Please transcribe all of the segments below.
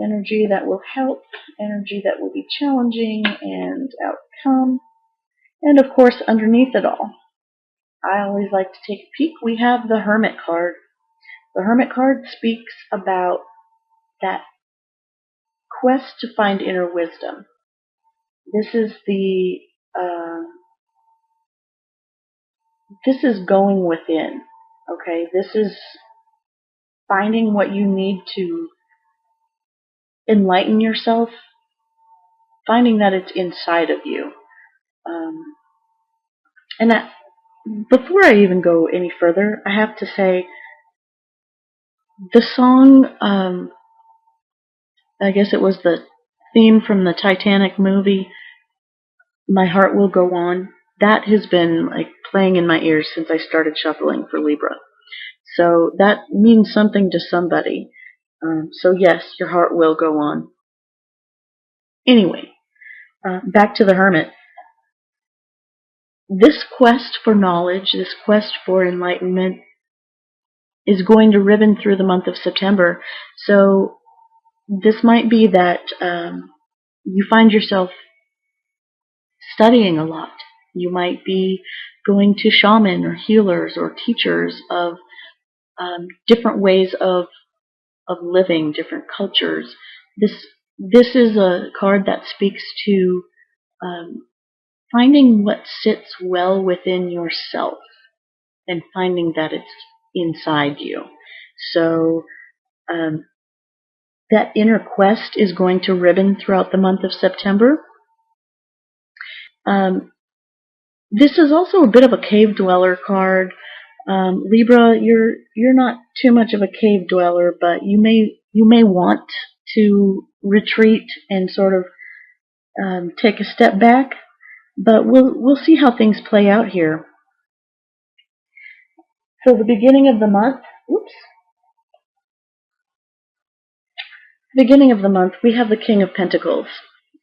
energy that will help, energy that will be challenging and outcome. And of course, underneath it all, I always like to take a peek. We have the Hermit card. The Hermit card speaks about that quest to find inner wisdom. This is this is going within. Okay, this is finding what you need to enlighten yourself, finding that it's inside of you. And that, before I even go any further, I have to say the song, I guess it was the theme from the Titanic movie, My Heart Will Go On, that has been like playing in my ears since I started shuffling for Libra. So that means something to somebody. So yes, your heart will go on. Anyway, back to the Hermit. This quest for knowledge, this quest for enlightenment, is going to ribbon through the month of September. So this might be that you find yourself studying a lot. You might be going to shaman or healers or teachers of different ways of living, different cultures. This is a card that speaks to finding what sits well within yourself and finding that it's inside you. So that inner quest is going to ribbon throughout the month of September. This is also a bit of a cave dweller card. Libra, you're not too much of a cave dweller, but you may want to retreat and sort of take a step back. But we'll see how things play out here. So the beginning of the month, we have the King of Pentacles.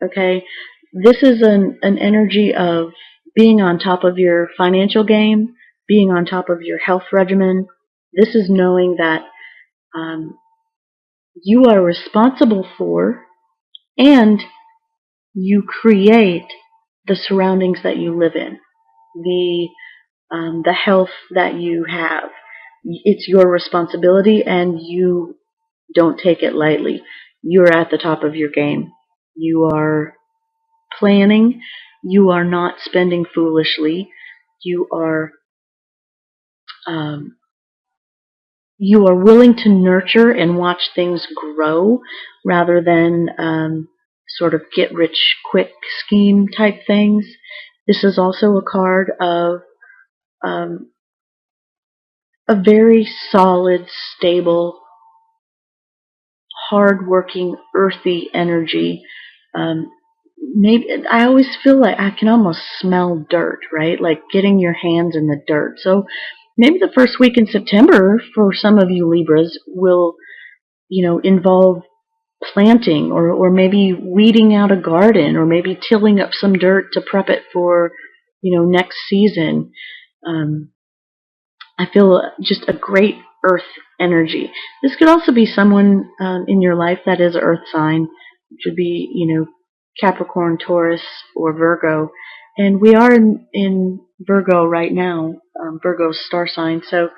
Okay, this is an energy of being on top of your financial game, being on top of your health regimen. This is knowing that you are responsible for and you create the surroundings that you live in, the health that you have. It's your responsibility, and you don't take it lightly. You're at the top of your game. You are planning. You are not spending foolishly. You are willing to nurture and watch things grow rather than sort of get rich quick scheme type things. This is also a card of a very solid, stable, hard-working, earthy energy. Maybe I always feel like I can almost smell dirt, right? Like getting your hands in the dirt. So maybe the first week in September for some of you Libras will, involve planting or maybe weeding out a garden or maybe tilling up some dirt to prep it for, next season. I feel just a great earth energy. This could also be someone in your life that is an earth sign, which would be, Capricorn, Taurus, or Virgo. And we are in Virgo right now, Virgo's star sign. So,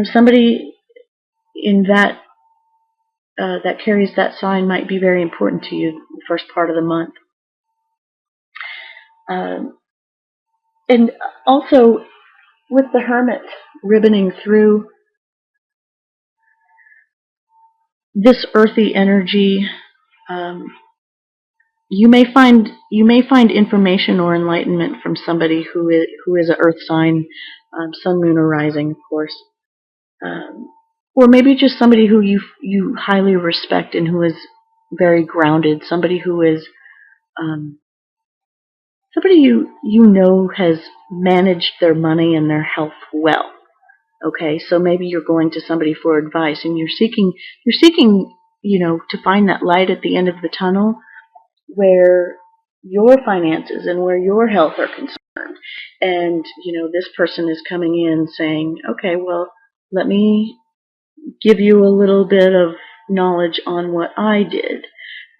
somebody in that that carries that sign might be very important to you the first part of the month. And also, with the Hermit ribboning through this earthy energy, you may find information or enlightenment from somebody who is an earth sign, sun, moon, or rising, of course, or maybe just somebody who you highly respect and who is very grounded, somebody who is somebody you has managed their money and their health well. Okay, so maybe you're going to somebody for advice, and you're seeking, to find that light at the end of the tunnel, where your finances and where your health are concerned. And, this person is coming in saying, okay, well, let me give you a little bit of knowledge on what I did.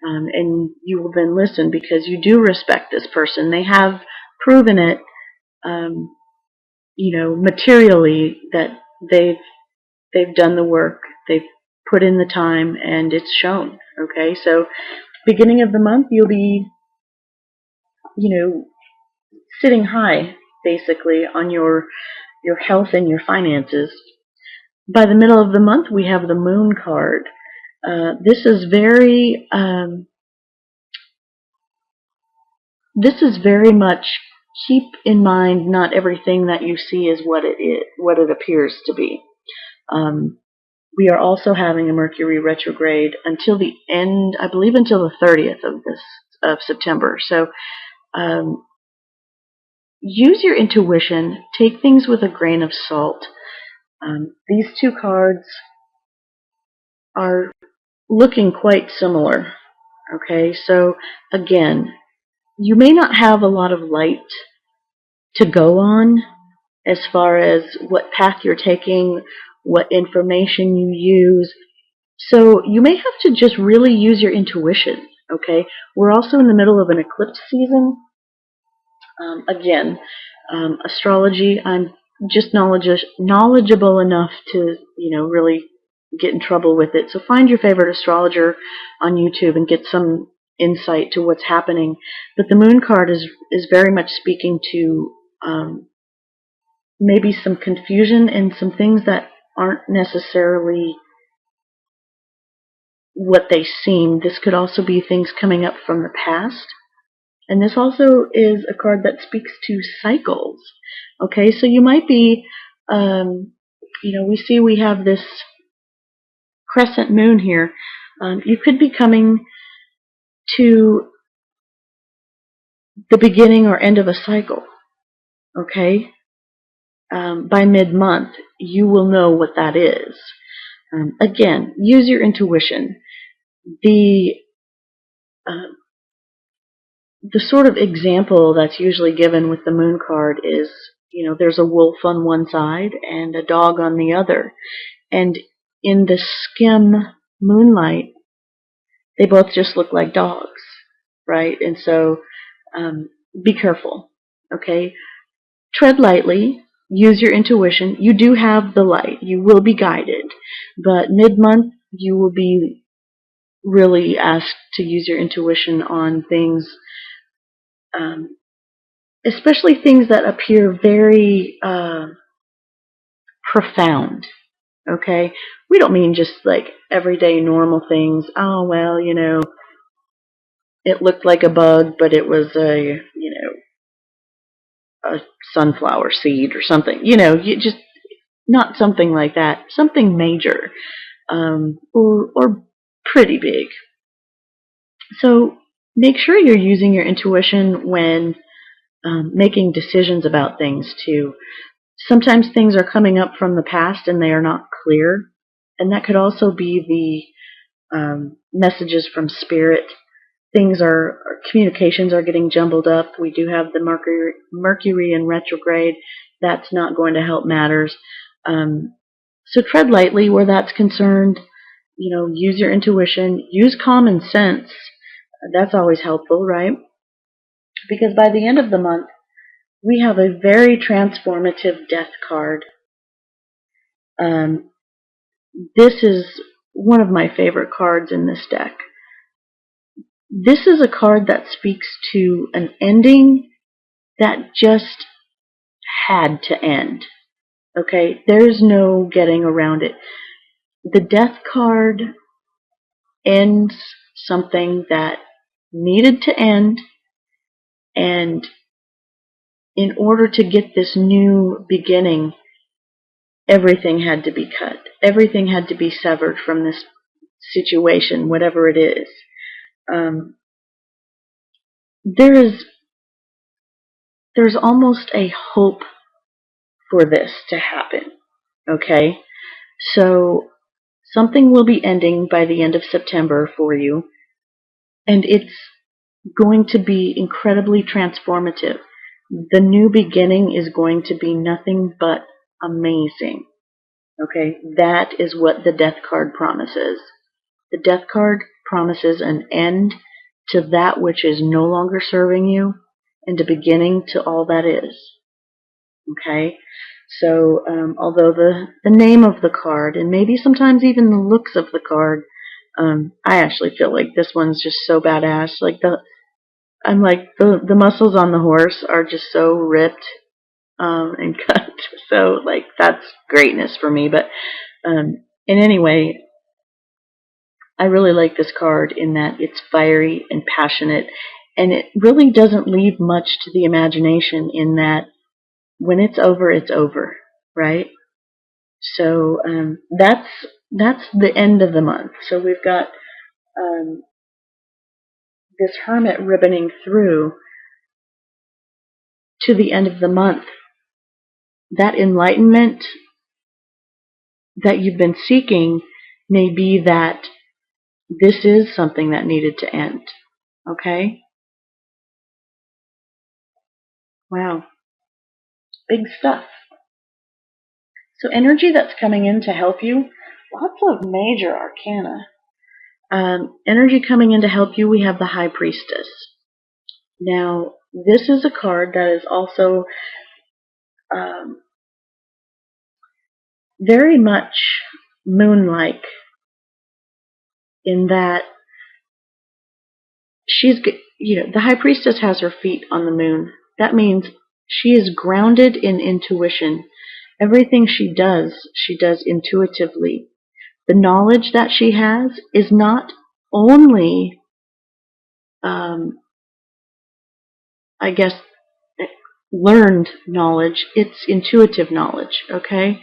And you will then listen because you do respect this person. They have proven it, materially that they've done the work, they've put in the time, and it's shown. Okay, so beginning of the month, you'll be, sitting high, basically, on your health and your finances. By the middle of the month, we have the Moon card. This is very much, keep in mind, not everything that you see is what it appears to be. We are also having a Mercury retrograde until the end, I believe, until the 30th of September. So use your intuition. Take things with a grain of salt. These two cards are looking quite similar. Okay, so again, you may not have a lot of light to go on as far as what path you're taking, what information you use. So you may have to just really use your intuition, okay? We're also in the middle of an eclipse season. Again, astrology, I'm just knowledgeable enough to, really get in trouble with it. So find your favorite astrologer on YouTube and get some insight to what's happening. But the Moon card is very much speaking to maybe some confusion and some things that aren't necessarily what they seem. This could also be things coming up from the past. And this also is a card that speaks to cycles. Okay, so you might be, we have this crescent moon here. You could be coming to the beginning or end of a cycle. Okay, by mid-month, you will know what that is. Again, use your intuition. The sort of example that's usually given with the Moon card is, there's a wolf on one side and a dog on the other. And in the skim moonlight, they both just look like dogs, right? And so be careful, okay? Tread lightly. Use your intuition. You do have the light. You will be guided. But mid-month, you will be really asked to use your intuition on things, especially things that appear very profound. Okay? We don't mean just like everyday normal things. Oh, well, it looked like a bug, but it was a sunflower seed or something. You just, not something like that. Something major, or pretty big. So make sure you're using your intuition when making decisions about things too. Sometimes things are coming up from the past and they are not clear, and that could also be the messages from spirit. Communications are getting jumbled up. We do have the Mercury in retrograde. That's not going to help matters. So tread lightly where that's concerned. Use your intuition. Use common sense. That's always helpful, right? Because by the end of the month, we have a very transformative death card. This is one of my favorite cards in this deck. This is a card that speaks to an ending that just had to end. Okay, there's no getting around it. The death card ends something that needed to end, and in order to get this new beginning, everything had to be cut. Everything had to be severed from this situation, whatever it is. There's almost a hope for this to happen. Okay? So something will be ending by the end of September for you, and it's going to be incredibly transformative. The new beginning is going to be nothing but amazing. Okay? That is what the death card promises. Death card promises an end to that which is no longer serving you and a beginning to all that is. Okay? So, although the name of the card, and maybe sometimes even the looks of the card, I actually feel like this one's just so badass. Like the muscles on the horse are just so ripped and cut. So like that's greatness for me. But in any way, I really like this card in that it's fiery and passionate, and it really doesn't leave much to the imagination in that when it's over, right? So that's the end of the month. So we've got this Hermit ribboning through to the end of the month. That enlightenment that you've been seeking may be that this is something that needed to end. Okay? Wow. Big stuff. So energy that's coming in to help you, lots of major arcana. Energy coming in to help you, we have the High Priestess. Now, this is a card that is also very much moon-like in that the High Priestess has her feet on the moon. That means she is grounded in intuition. Everything she does intuitively. The knowledge that she has is not only, I guess, learned knowledge, it's intuitive knowledge, okay?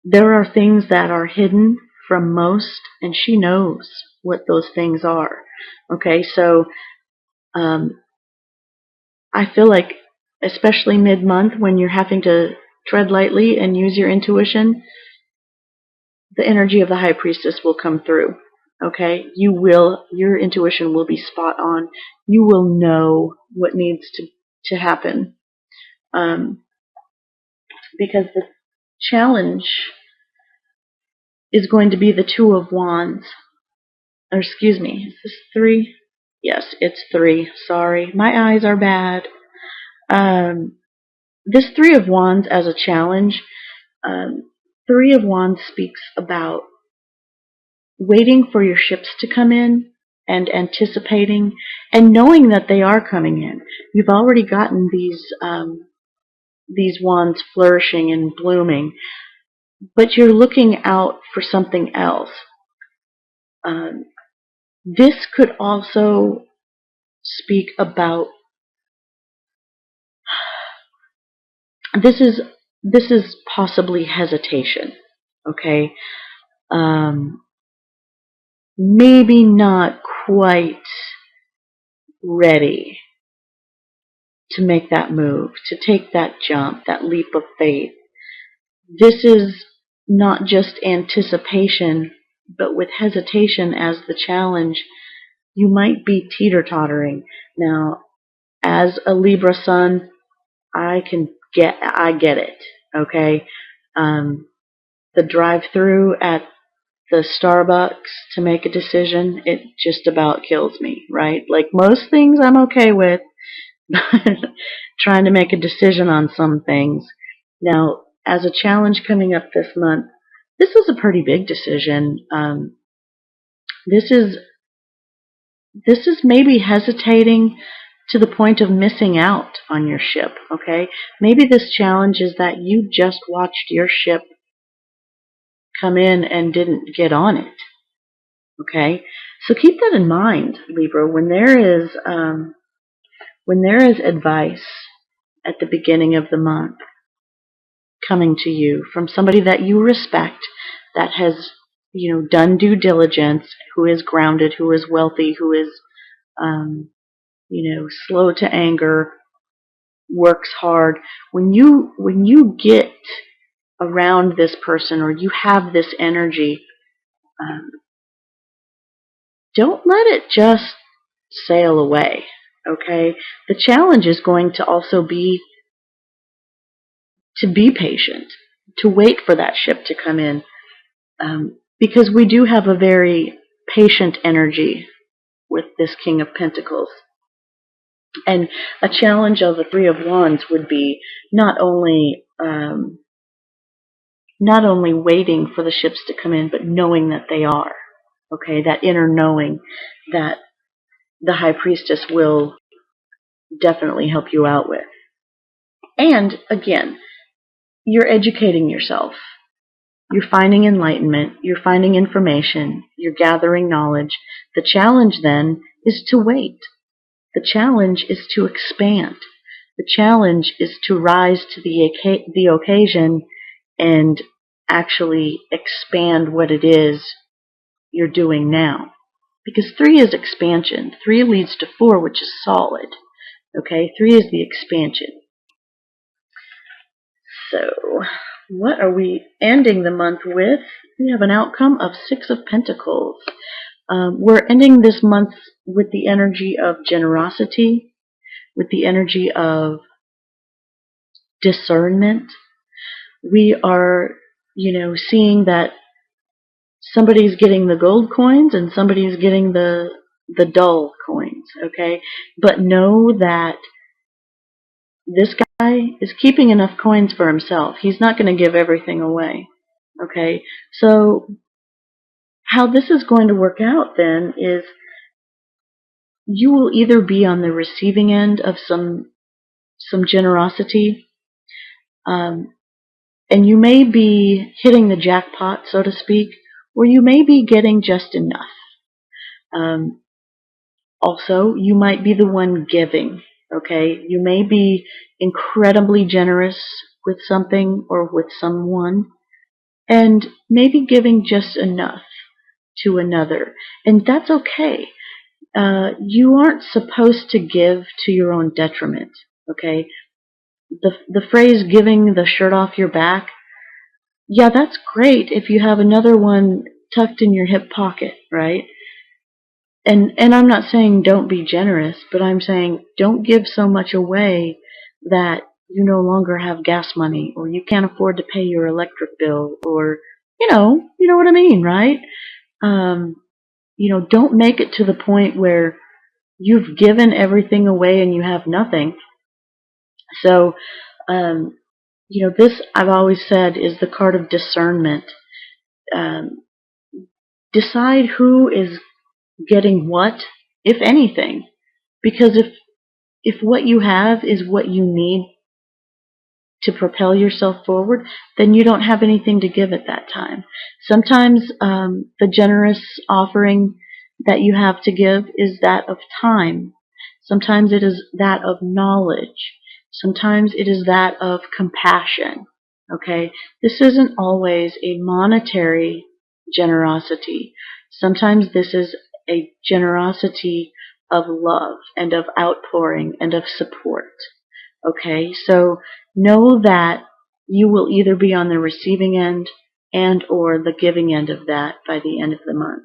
There are things that are hidden from most, and she knows what those things are, okay? So I feel like, especially mid-month when you're having to tread lightly and use your intuition, the energy of the High Priestess will come through. Okay? Your intuition will be spot on. You will know what needs to happen. Because the challenge is going to be the Two of Wands. Or excuse me, is this 3? Yes, it's 3. Sorry, my eyes are bad. This Three of Wands as a challenge, Three of Wands speaks about waiting for your ships to come in and anticipating and knowing that they are coming in. You've already gotten these wands flourishing and blooming, but you're looking out for something else. This could also speak about this is possibly hesitation, okay? Maybe not quite ready to make that move, to take that jump, that leap of faith. This is not just anticipation, but with hesitation as the challenge, you might be teeter-tottering. Now, as a Libra sun, I get it, okay? The drive-through at the Starbucks to make a decision, it just about kills me, right? Like most things I'm okay with, but trying to make a decision on some things. Now, as a challenge coming up this month, this is a pretty big decision. This is maybe hesitating to the point of missing out on your ship, okay? Maybe this challenge is that you just watched your ship come in and didn't get on it, okay? So keep that in mind, Libra, when there is advice at the beginning of the month coming to you from somebody that you respect, that has, done due diligence, who is grounded, who is wealthy, who is, slow to anger, works hard. When you get around this person or you have this energy, don't let it just sail away, okay? The challenge is going to also be to be patient, to wait for that ship to come in. because we do have a very patient energy with this King of Pentacles. And a challenge of the Three of Wands would be not only waiting for the ships to come in, but knowing that they are. Okay, that inner knowing that the High Priestess will definitely help you out with. And again, you're educating yourself. You're finding enlightenment. You're finding information. You're gathering knowledge. The challenge then is to wait. The challenge is to expand. The challenge is to rise to the occasion and actually expand what it is you're doing now. Because 3 is expansion. 3 leads to 4, which is solid. Okay, 3 is the expansion. So, what are we ending the month with? We have an outcome of 6 of Pentacles. We're ending this month with the energy of generosity, with the energy of discernment. We are, seeing that somebody's getting the gold coins and somebody's getting the dull coins, okay? But know that this guy is keeping enough coins for himself. He's not going to give everything away, okay? So how this is going to work out then is you will either be on the receiving end of some generosity, and you may be hitting the jackpot, so to speak, or you may be getting just enough. Also, you might be the one giving, okay? You may be incredibly generous with something or with someone, and maybe giving just enough to another. And that's okay. You aren't supposed to give to your own detriment, okay? The phrase giving the shirt off your back, yeah, that's great if you have another one tucked in your hip pocket, right? And I'm not saying don't be generous, but I'm saying don't give so much away that you no longer have gas money or you can't afford to pay your electric bill, or you know what I mean, right? Don't make it to the point where you've given everything away and you have nothing. So, this, I've always said, is the card of discernment. Decide who is getting what, if anything. Because if what you have is what you need to propel yourself forward, then you don't have anything to give at that time. Sometimes the generous offering that you have to give is that of time. Sometimes it is that of knowledge. Sometimes it is that of compassion. Okay? This isn't always a monetary generosity. Sometimes this is a generosity of love and of outpouring and of support. Okay? So know that you will either be on the receiving end and or the giving end of that by the end of the month.